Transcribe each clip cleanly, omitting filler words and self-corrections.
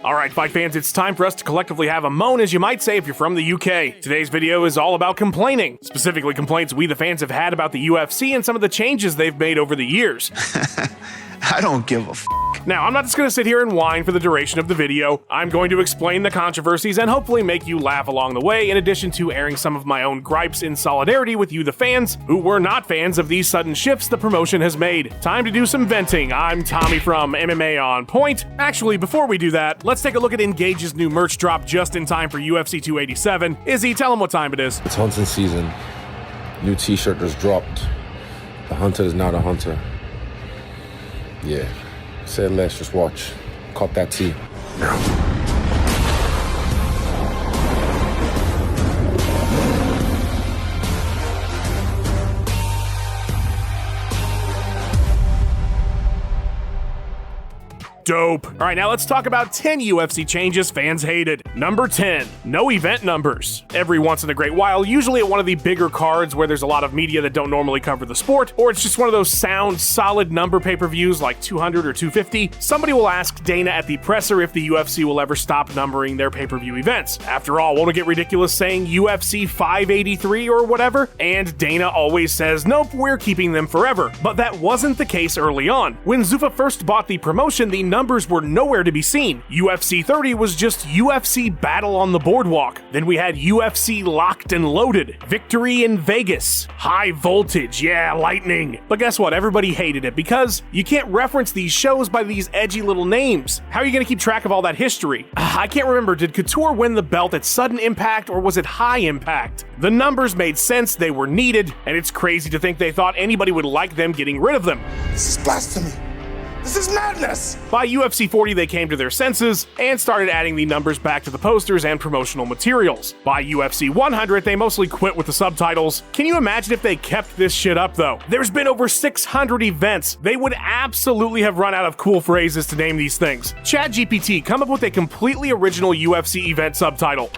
Alright, fight fans, it's time for us to collectively have a moan, as you might say if you're from the UK. Today's video is all about complaining, specifically complaints we the fans have had about the UFC and some of the changes they've made over the years. I don't give a f***. Now, I'm not just going to sit here and whine for the duration of the video. I'm going to explain the controversies and hopefully make you laugh along the way, in addition to airing some of my own gripes in solidarity with you the fans, who were not fans of these sudden shifts the promotion has made. Time to do some venting. I'm Tommy from MMA On Point. Actually, before we do that, let's take a look at Engage's new merch drop just in time for UFC 287. Izzy, tell them what time it is. It's hunting season. New t-shirt just dropped. The hunter is not a hunter. Yeah. Say less, just watch. Cop that tea. Now. Dope. Alright, now let's talk about 10 UFC changes fans hated. Number 10, no event numbers. Every once in a great while, usually at one of the bigger cards where there's a lot of media that don't normally cover the sport, or it's just one of those sound, solid number pay-per-views like 200 or 250, somebody will ask Dana at the presser if the UFC will ever stop numbering their pay-per-view events. After all, won't it get ridiculous saying UFC 583 or whatever? And Dana always says, nope, we're keeping them forever. But that wasn't the case early on. When Zuffa first bought the promotion, the numbers were nowhere to be seen. UFC 30 was just UFC Battle on the Boardwalk. Then we had UFC Locked and Loaded, Victory in Vegas, High Voltage, yeah, Lightning. But guess what? Everybody hated it because you can't reference these shows by these edgy little names. How are you going to keep track of all that history? I can't remember, did Couture win the belt at Sudden Impact or was it High Impact? The numbers made sense, they were needed, and it's crazy to think they thought anybody would like them getting rid of them. This is blasphemy. This is madness! By UFC 40, they came to their senses and started adding the numbers back to the posters and promotional materials. By UFC 100, they mostly quit with the subtitles. Can you imagine if they kept this shit up, though? There's been over 600 events. They would absolutely have run out of cool phrases to name these things. ChatGPT, come up with a completely original UFC event subtitle.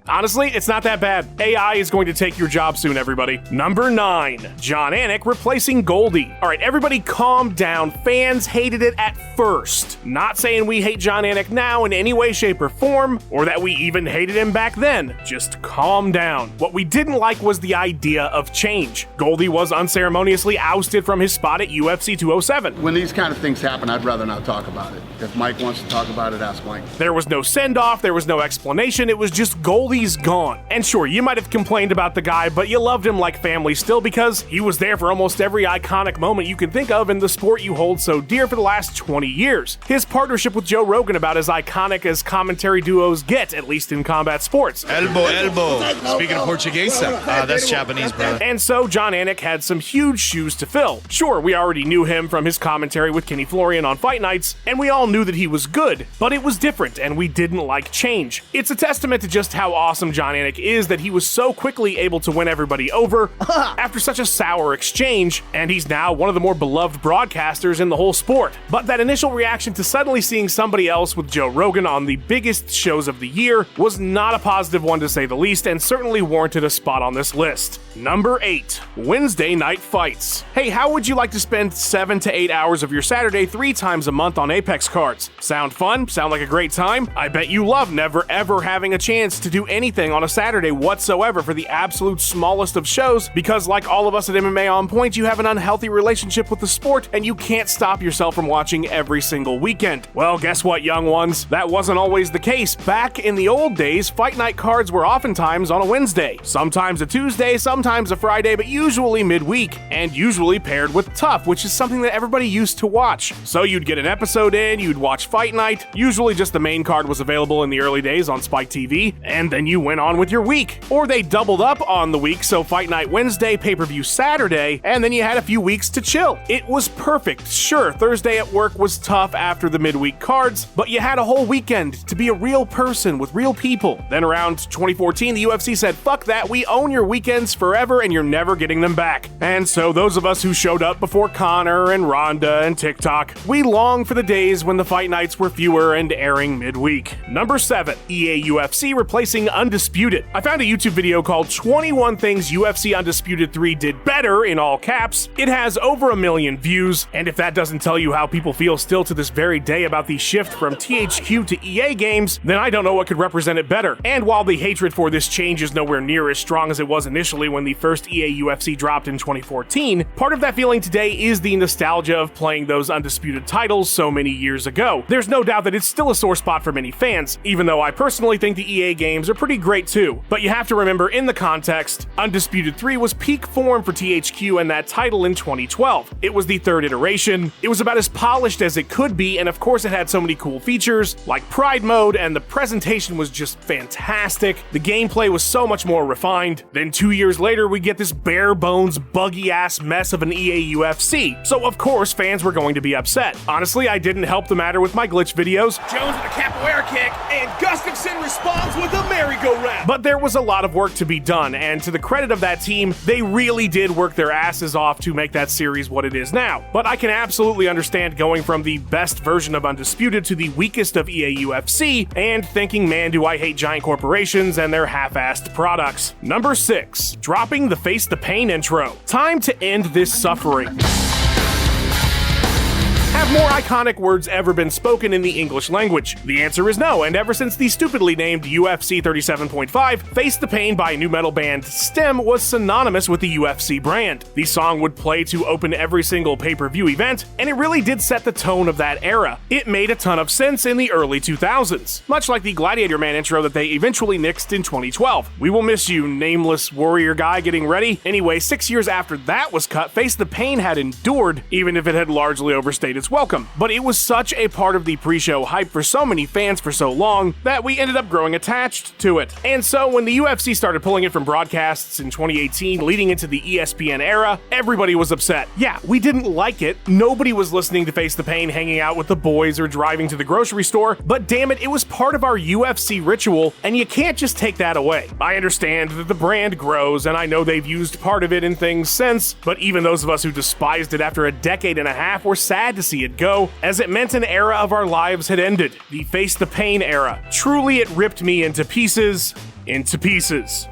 Honestly, it's not that bad. AI is going to take your job soon, everybody. Number 9, Jon Anik replacing Goldie. Alright, everybody calm down. Fans hated it at first. Not saying we hate Jon Anik now in any way, shape, or form, or that we even hated him back then. Just calm down. What we didn't like was the idea of change. Goldie was unceremoniously ousted from his spot at UFC 207. When these kind of things happen, I'd rather not talk about it. If Mike wants to talk about it, ask Mike. There was no send-off, there was no explanation, it was just Goldie's gone. And sure, you might have complained about the guy, but you loved him like family still because he was there for almost every iconic moment you can think of in the sport you hold so dear for the last 20 years. His partnership with Joe Rogan about as iconic as commentary duos get, at least in combat sports. Elbow. Speaking of Portuguese, that's Japanese, brother. And so Jon Anik had some huge shoes to fill. Sure, we already knew him from his commentary with Kenny Florian on Fight Nights, and we all knew that he was good, but it was different, and we didn't like change. It's a testament to just how awesome Jon Anik is that he was so quickly able to win everybody over after such a sour exchange, and he's now one of the more beloved broadcasters in the whole sport. But that initial reaction to suddenly seeing somebody else with Joe Rogan on the biggest shows of the year was not a positive one to say the least, and certainly warranted a spot on this list. Number 8, Wednesday night fights. Hey, how would you like to spend 7 to 8 hours of your Saturday 3 times a month on Apex cards? Sound fun? Sound like a great time? I bet you love never ever having a chance to do anything on a Saturday whatsoever for the absolute smallest of shows because, like all of us at MMA On Point, you have an unhealthy relationship with the sport and you can't stop yourself from watching every single weekend. Well, guess what, young ones? That wasn't always the case. Back in the old days, fight night cards were oftentimes on a Wednesday, sometimes a Tuesday, sometimes a Friday, but usually midweek, and usually paired with Tough, which is something that everybody used to watch. So you'd get an episode in, you'd watch Fight Night, usually just the main card was available in the early days on Spike TV, and then you went on with your week. Or they doubled up on the week, so Fight Night Wednesday, pay-per-view Saturday, and then you had a few weeks to chill. It was perfect. Sure, Thursday at work was tough after the midweek cards, but you had a whole weekend to be a real person with real people. Then around 2014, the UFC said, fuck that, we own your weekends forever and you're never getting them back. And so those of us who showed up before Conor and Ronda and TikTok, we long for the days when the fight nights were fewer and airing midweek. Number 7, EA UFC replacing Undisputed. I found a YouTube video called 21 Things UFC Undisputed 3 Did Better, in all caps. It has over 1 million views, and if that doesn't tell you how people feel still to this very day about the shift from THQ to EA games, then I don't know what could represent it better. And while the hatred for this change is nowhere near as strong as it was initially when the first EA UFC dropped in 2014, part of that feeling today is the nostalgia of playing those Undisputed titles so many years ago. There's no doubt that it's still a sore spot for many fans, even though I personally think the EA games are pretty great too. But you have to remember, in the context, Undisputed 3 was peak form for THQ and that title in 2012. It was the third iteration, it was about as polished as it could be, and of course it had so many cool features, like Pride Mode, and the presentation was just fantastic. The gameplay was so much more refined. Then 2 years later, we get this bare bones, buggy ass mess of an EA UFC. So of course, fans were going to be upset. Honestly, I didn't help the matter with my glitch videos. Jones with a capoeira kick, and Gustafsson responds with a merry-go-round. But there was a lot of work to be done, and to the credit of that team, they really did work their asses off to make that series what it is now. But I can absolutely understand going from the best version of Undisputed to the weakest of EA UFC, and thinking, man, do I hate giant corporations and their half-assed products. Number 6. Dropping the Face the Pain intro. Time to end this suffering. Have more iconic words ever been spoken in the English language? The answer is no, and ever since the stupidly named UFC 37.5, Face the Pain by new metal band Stem was synonymous with the UFC brand. The song would play to open every single pay-per-view event, and it really did set the tone of that era. It made a ton of sense in the early 2000s, much like the Gladiator Man intro that they eventually nixed in 2012. We will miss you, nameless warrior guy getting ready. Anyway, 6 years after that was cut, Face the Pain had endured, even if it had largely overstayed its welcome. But it was such a part of the pre-show hype for so many fans for so long that we ended up growing attached to it. And so when the UFC started pulling it from broadcasts in 2018 leading into the ESPN era, everybody was upset. Yeah, we didn't like it. Nobody was listening to Face the Pain hanging out with the boys or driving to the grocery store, but damn it was part of our UFC ritual, and you can't just take that away. I understand that the brand grows, and I know they've used part of it in things since, but even those of us who despised it after a decade and a half were sad to see it go, as it meant an era of our lives had ended. The Face the Pain era. Truly, it ripped me into pieces.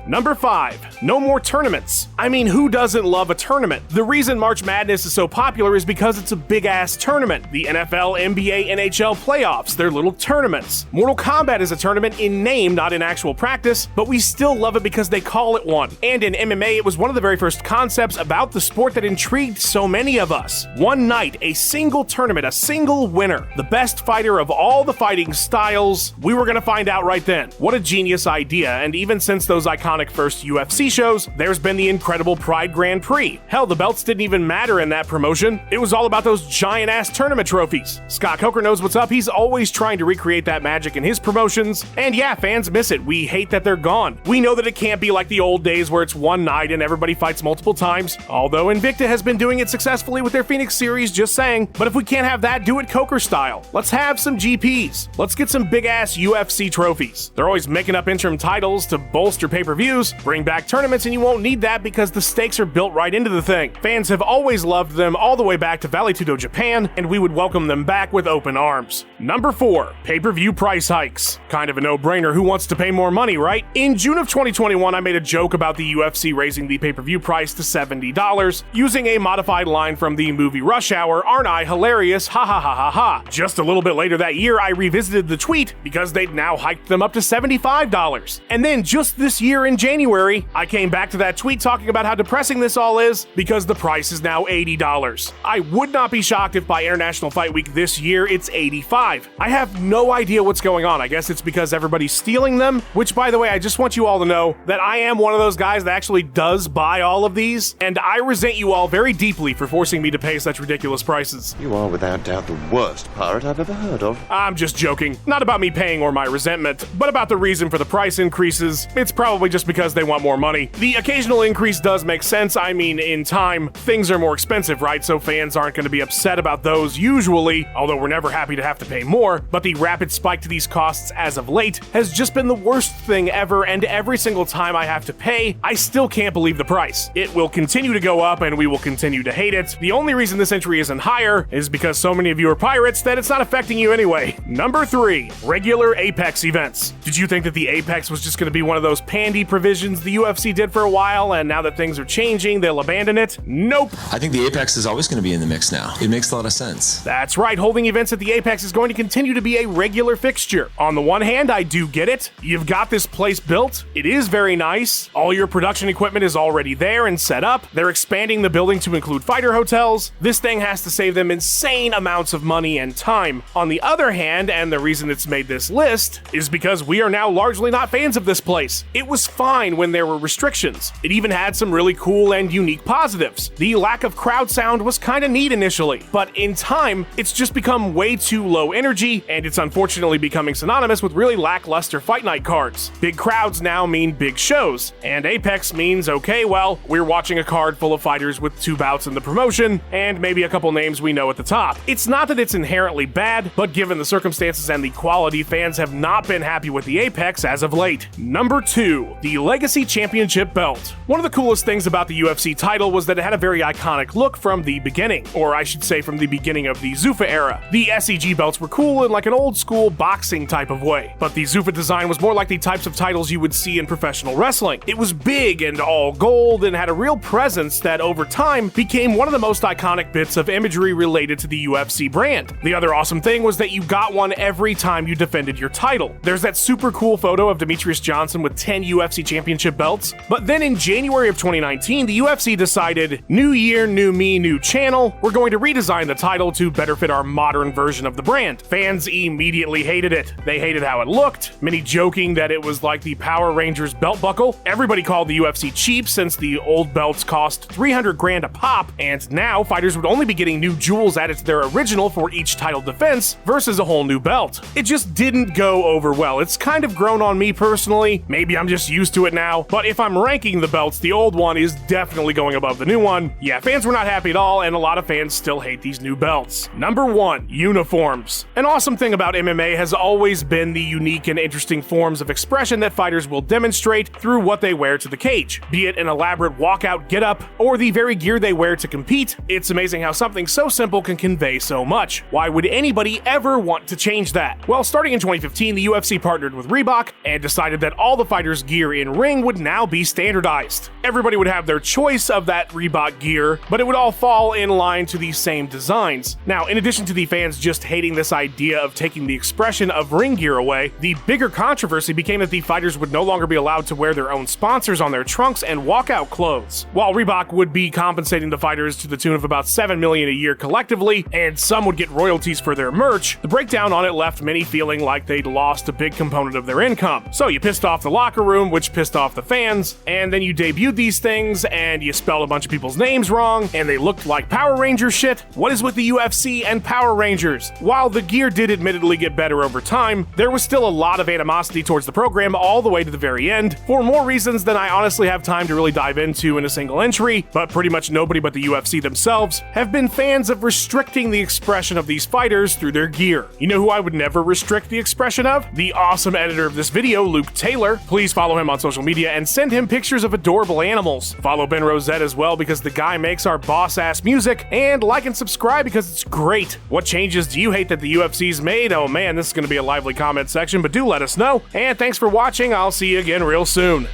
Number 5. No more tournaments. I mean, who doesn't love a tournament? The reason March Madness is so popular is because it's a big-ass tournament. The NFL, NBA, NHL playoffs, they're little tournaments. Mortal Kombat is a tournament in name, not in actual practice, but we still love it because they call it one. And in MMA, it was one of the very first concepts about the sport that intrigued so many of us. One night, a single tournament, a single winner, the best fighter of all the fighting styles. We were gonna find out right then. What a genius idea. And even since those iconic first UFC shows, there's been the incredible Pride Grand Prix. Hell, the belts didn't even matter in that promotion. It was all about those giant-ass tournament trophies. Scott Coker knows what's up. He's always trying to recreate that magic in his promotions. And yeah, fans miss it. We hate that they're gone. We know that it can't be like the old days where it's one night and everybody fights multiple times. Although Invicta has been doing it successfully with their Phoenix series, just saying. But if we can't have that, do it Coker style. Let's have some GPs. Let's get some big-ass UFC trophies. They're always making up interim titles to bolster pay-per-views, bring back tournaments, and you won't need that because the stakes are built right into the thing. Fans have always loved them all the way back to Vale Tudo Japan, and we would welcome them back with open arms. Number 4. Pay-per-view price hikes. Kind of a no-brainer. Who wants to pay more money, right? In June of 2021, I made a joke about the UFC raising the pay-per-view price to $70, using a modified line from the movie Rush Hour, "Aren't I hilarious? Ha ha ha ha ha." Just a little bit later that year, I revisited the tweet because they'd now hiked them up to $75. And then just this year in January, I came back to that tweet talking about how depressing this all is because the price is now $80. I would not be shocked if by International Fight Week this year it's $85. I have no idea what's going on. I guess it's because everybody's stealing them, which, by the way, I just want you all to know that I am one of those guys that actually does buy all of these, and I resent you all very deeply for forcing me to pay such ridiculous prices. You are without doubt the worst pirate I've ever heard of. I'm just joking. Not about me paying or my resentment, but about the reason for the price increases. It's probably just because they want more money. The occasional increase does make sense. I mean, in time, things are more expensive, right? So fans aren't going to be upset about those usually, although we're never happy to have to pay more. But the rapid spike to these costs as of late has just been the worst thing ever, and every single time I have to pay, I still can't believe the price. It will continue to go up, and we will continue to hate it. The only reason this entry isn't higher is because so many of you are pirates that it's not affecting you anyway. Number 3. Regular Apex events. Did you think that the Apex was just just going to be one of those pandy provisions the UFC did for a while, and now that things are changing, they'll abandon it? Nope. I think the Apex is always going to be in the mix now. It makes a lot of sense. That's right, holding events at the Apex is going to continue to be a regular fixture. On the one hand, I do get it. You've got this place built. It is very nice. All your production equipment is already there and set up. They're expanding the building to include fighter hotels. This thing has to save them insane amounts of money and time. On the other hand, and the reason it's made this list, is because we are now largely not fans of this place. It was fine when there were restrictions. It even had some really cool and unique positives. The lack of crowd sound was kinda neat initially, but in time, it's just become way too low energy, and it's unfortunately becoming synonymous with really lackluster fight night cards. Big crowds now mean big shows, and Apex means, okay, well, we're watching a card full of fighters with 2 bouts in the promotion, and maybe a couple names we know at the top. It's not that it's inherently bad, but given the circumstances and the quality, fans have not been happy with the Apex as of late. Number 2, the Legacy Championship Belt. One of the coolest things about the UFC title was that it had a very iconic look from the beginning, or I should say from the beginning of the Zuffa era. The SEG belts were cool in like an old school boxing type of way, but the Zuffa design was more like the types of titles you would see in professional wrestling. It was big and all gold and had a real presence that over time became one of the most iconic bits of imagery related to the UFC brand. The other awesome thing was that you got one every time you defended your title. There's that super cool photo of Demetrius Johnson with 10 UFC championship belts, but then in January of 2019, the UFC decided, new year, new me, new channel, we're going to redesign the title to better fit our modern version of the brand. Fans immediately hated it. They hated how it looked, many joking that it was like the Power Rangers belt buckle. Everybody called the UFC cheap since the old belts cost 300 grand a pop, and now fighters would only be getting new jewels added to their original for each title defense versus a whole new belt. It just didn't go over well. It's kind of grown on me personally. Maybe I'm just used to it now, but if I'm ranking the belts, the old one is definitely going above the new one. Yeah, fans were not happy at all, and a lot of fans still hate these new belts. Number 1, uniforms. An awesome thing about MMA has always been the unique and interesting forms of expression that fighters will demonstrate through what they wear to the cage. Be it an elaborate walkout getup or the very gear they wear to compete, it's amazing how something so simple can convey so much. Why would anybody ever want to change that? Well, starting in 2015, the UFC partnered with Reebok and decided that all the fighters' gear in ring would now be standardized. Everybody would have their choice of that Reebok gear, but it would all fall in line to the same designs. Now, in addition to the fans just hating this idea of taking the expression of ring gear away, the bigger controversy became that the fighters would no longer be allowed to wear their own sponsors on their trunks and walkout clothes. While Reebok would be compensating the fighters to the tune of about $7 million a year collectively, and some would get royalties for their merch, the breakdown on it left many feeling like they'd lost a big component of their income. So you pissed off the locker room, which pissed off the fans, and then you debuted these things, and you spelled a bunch of people's names wrong, and they looked like Power Ranger shit. What is with the UFC and Power Rangers? While the gear did admittedly get better over time, there was still a lot of animosity towards the program all the way to the very end, for more reasons than I honestly have time to really dive into in a single entry, but pretty much nobody but the UFC themselves have been fans of restricting the expression of these fighters through their gear. You know who I would never restrict the expression of? The awesome editor of this video, Luke Taylor. Please follow him on social media and send him pictures of adorable animals. Follow Ben Rosette as well because the guy makes our boss-ass music, and like and subscribe because it's great. What changes do you hate that the UFC's made? Oh man, this is going to be a lively comment section, but do let us know. And thanks for watching. I'll see you again real soon.